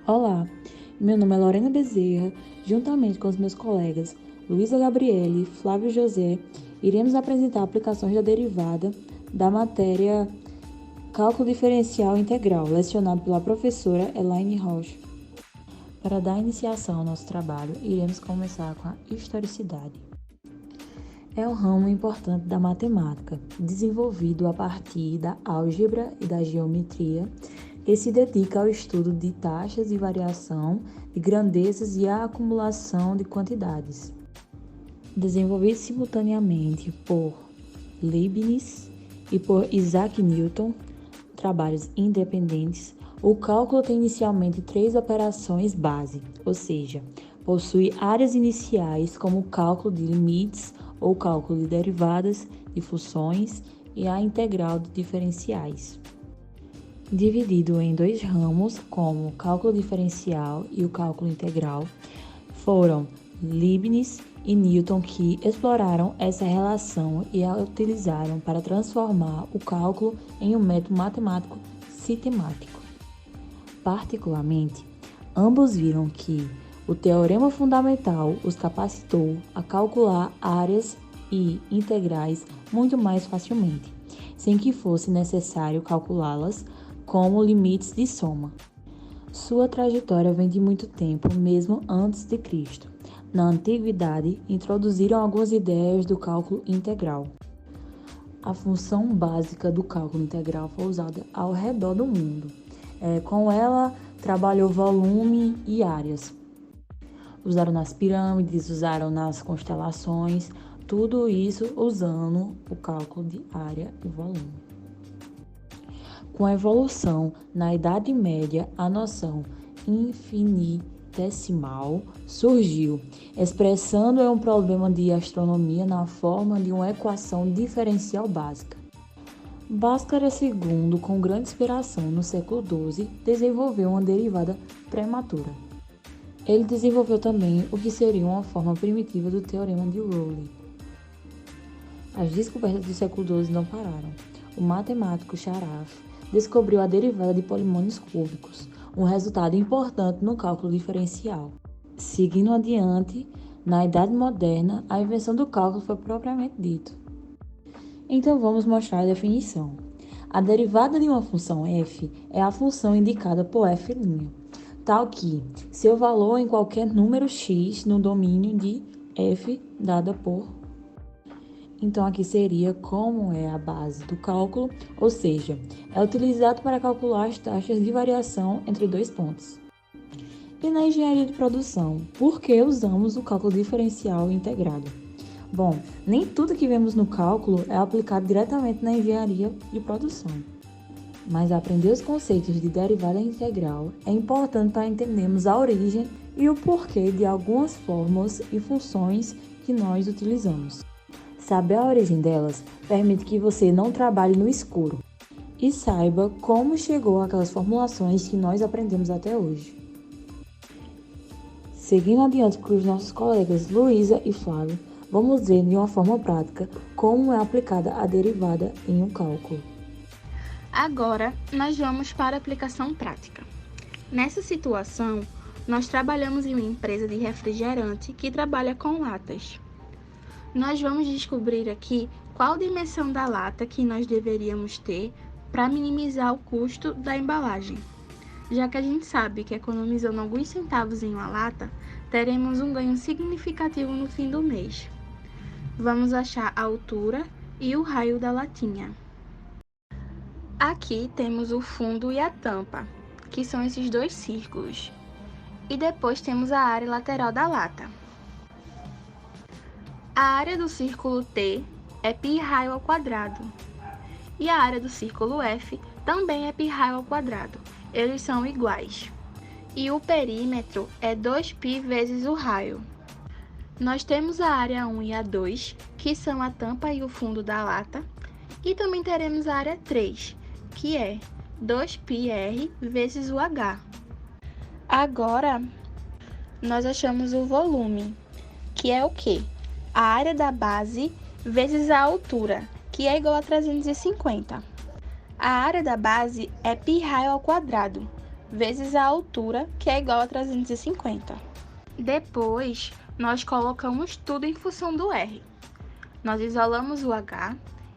Olá, meu nome é Lorena Bezerra. Juntamente com os meus colegas Luísa Gabriele e Flávio José, iremos apresentar aplicações da derivada da matéria Cálculo Diferencial Integral, lecionado pela professora Elaine Rocha. Para dar iniciação ao nosso trabalho, iremos começar com a historicidade. É um ramo importante da matemática, desenvolvido a partir da álgebra e da geometria, que se dedica ao estudo de taxas de variação, de grandezas e à acumulação de quantidades. Desenvolvido simultaneamente por Leibniz e por Isaac Newton, trabalhos independentes, o cálculo tem inicialmente 3 operações base, ou seja, possui áreas iniciais como o cálculo de limites ou cálculo de derivadas de funções e a integral de diferenciais. Dividido em 2 ramos, como o cálculo diferencial e o cálculo integral, foram Leibniz e Newton que exploraram essa relação e a utilizaram para transformar o cálculo em um método matemático sistemático. Particularmente, ambos viram que o teorema fundamental os capacitou a calcular áreas e integrais muito mais facilmente, sem que fosse necessário calculá-las como limites de soma. Sua trajetória vem de muito tempo, mesmo antes de Cristo. Na antiguidade, introduziram algumas ideias do cálculo integral. A função básica do cálculo integral foi usada ao redor do mundo. Com ela, trabalhou volume e áreas. Usaram nas pirâmides, usaram nas constelações, tudo isso usando o cálculo de área e volume. Com a evolução, na Idade Média, a noção infinitesimal surgiu, expressando um problema de astronomia na forma de uma equação diferencial básica. Bhaskara II, com grande inspiração no século XII, desenvolveu uma derivada prematura. Ele desenvolveu também o que seria uma forma primitiva do teorema de Rowley. As descobertas do século XII não pararam. O matemático Sharaf descobriu a derivada de polinômios cúbicos, um resultado importante no cálculo diferencial. Seguindo adiante, na Idade Moderna, a invenção do cálculo foi propriamente dito. Então vamos mostrar a definição. A derivada de uma função f é a função indicada por f', tal que seu valor em qualquer número x no domínio de f dada por. Então aqui seria como é a base do cálculo, ou seja, é utilizado para calcular as taxas de variação entre 2 pontos. E na engenharia de produção, por que usamos o cálculo diferencial integrado? Bom, nem tudo que vemos no cálculo é aplicado diretamente na engenharia de produção. Mas aprender os conceitos de derivada integral é importante para entendermos a origem e o porquê de algumas fórmulas e funções que nós utilizamos. Saber a origem delas permite que você não trabalhe no escuro e saiba como chegou aquelas formulações que nós aprendemos até hoje. Seguindo adiante com os nossos colegas Luísa e Flávio, vamos ver de uma forma prática como é aplicada a derivada em um cálculo. Agora, nós vamos para a aplicação prática. Nessa situação, nós trabalhamos em uma empresa de refrigerante que trabalha com latas. Nós vamos descobrir aqui qual dimensão da lata que nós deveríamos ter para minimizar o custo da embalagem. Já que a gente sabe que economizando alguns centavos em uma lata, teremos um ganho significativo no fim do mês. Vamos achar a altura e o raio da latinha. Aqui temos o fundo e a tampa, que são esses 2 círculos. E depois temos a área lateral da lata. A área do círculo T é πr ao quadrado. E a área do círculo F também é πr ao quadrado. Eles são iguais. E o perímetro é 2π vezes o raio. Nós temos a área 1 e a 2, que são a tampa e o fundo da lata. E também teremos a área 3, que é 2πr vezes o H. Agora, nós achamos o volume, que é o quê? A área da base vezes a altura, que é igual a 350. A área da base é πr ao quadrado, vezes a altura, que é igual a 350. Depois, nós colocamos tudo em função do R. Nós isolamos o H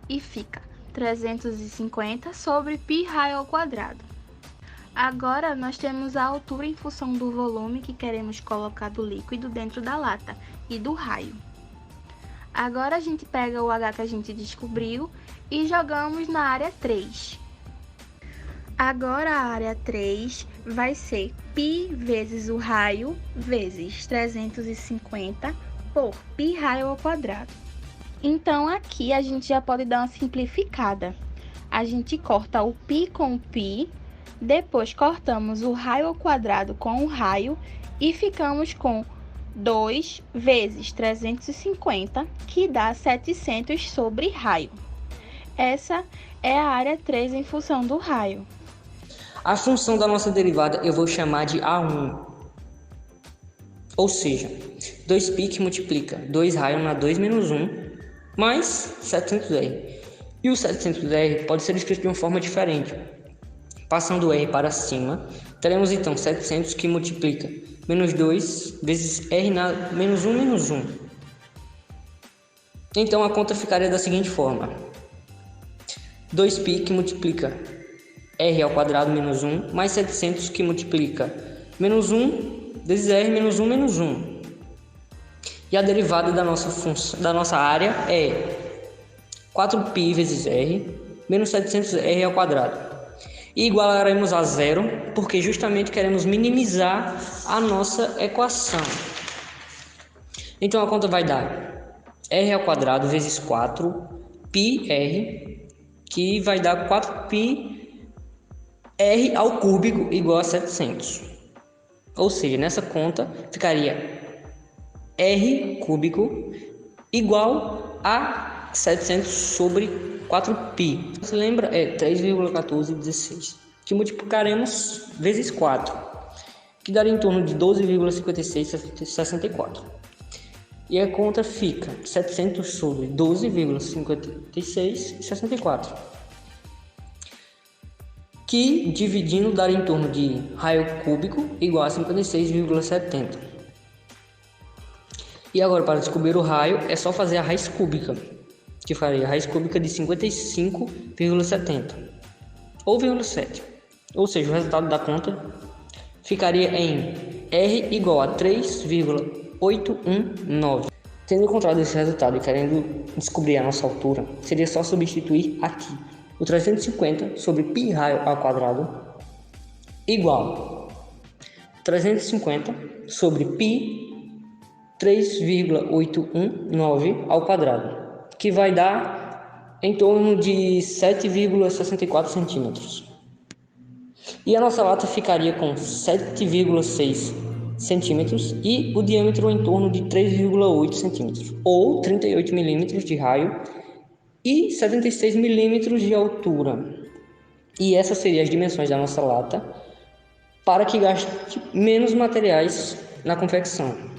e fica 350 sobre π raio ao quadrado. Agora, nós temos a altura em função do volume que queremos colocar do líquido dentro da lata e do raio. Agora, a gente pega o H que a gente descobriu e jogamos na área 3. Agora, a área 3 vai ser π vezes o raio vezes 350 por π raio ao quadrado. Então, aqui a gente já pode dar uma simplificada. A gente corta o π com o π, depois cortamos o raio ao quadrado com o raio e ficamos com 2 vezes 350, que dá 700 sobre raio. Essa é a área 3 em função do raio. A função da nossa derivada eu vou chamar de A1. Ou seja, 2π que multiplica 2 raio na 2 menos 1, mais 700R. E o 700R pode ser escrito de uma forma diferente. Passando o R para cima, teremos então 700 que multiplica menos 2 vezes R na menos 1 menos 1. Então a conta ficaria da seguinte forma: 2π que multiplica R ao quadrado menos 1, mais 700 que multiplica menos 1 vezes R menos 1 menos 1. E a derivada da nossa área é 4π vezes R menos 700R ao quadrado. E igualaremos a zero, porque justamente queremos minimizar a nossa equação. Então a conta vai dar R ao quadrado vezes 4πr, que vai dar 4πr ao cúbico igual a 700. Ou seja, nessa conta ficaria R cúbico igual a 700 sobre 4π. Você lembra? É 3,1416, que multiplicaremos vezes 4, que daria em torno de 12,5664. E a conta fica 700 sobre 12,5664, que dividindo daria em torno de raio cúbico igual a 56,70. E agora, para descobrir o raio, é só fazer a raiz cúbica, que faria a raiz cúbica de 55,70 ou 0,7. Ou seja, o resultado da conta ficaria em R igual a 3,819. Tendo encontrado esse resultado e querendo descobrir a nossa altura, seria só substituir aqui o 350 sobre π raio ao quadrado igual 350 sobre π 3,819 ao quadrado, que vai dar em torno de 7,64 centímetros. E a nossa lata ficaria com 7,6 centímetros e o diâmetro em torno de 3,8 centímetros, ou 38 milímetros de raio e 76 milímetros de altura. E essas seriam as dimensões da nossa lata, para que gaste menos materiais na confecção.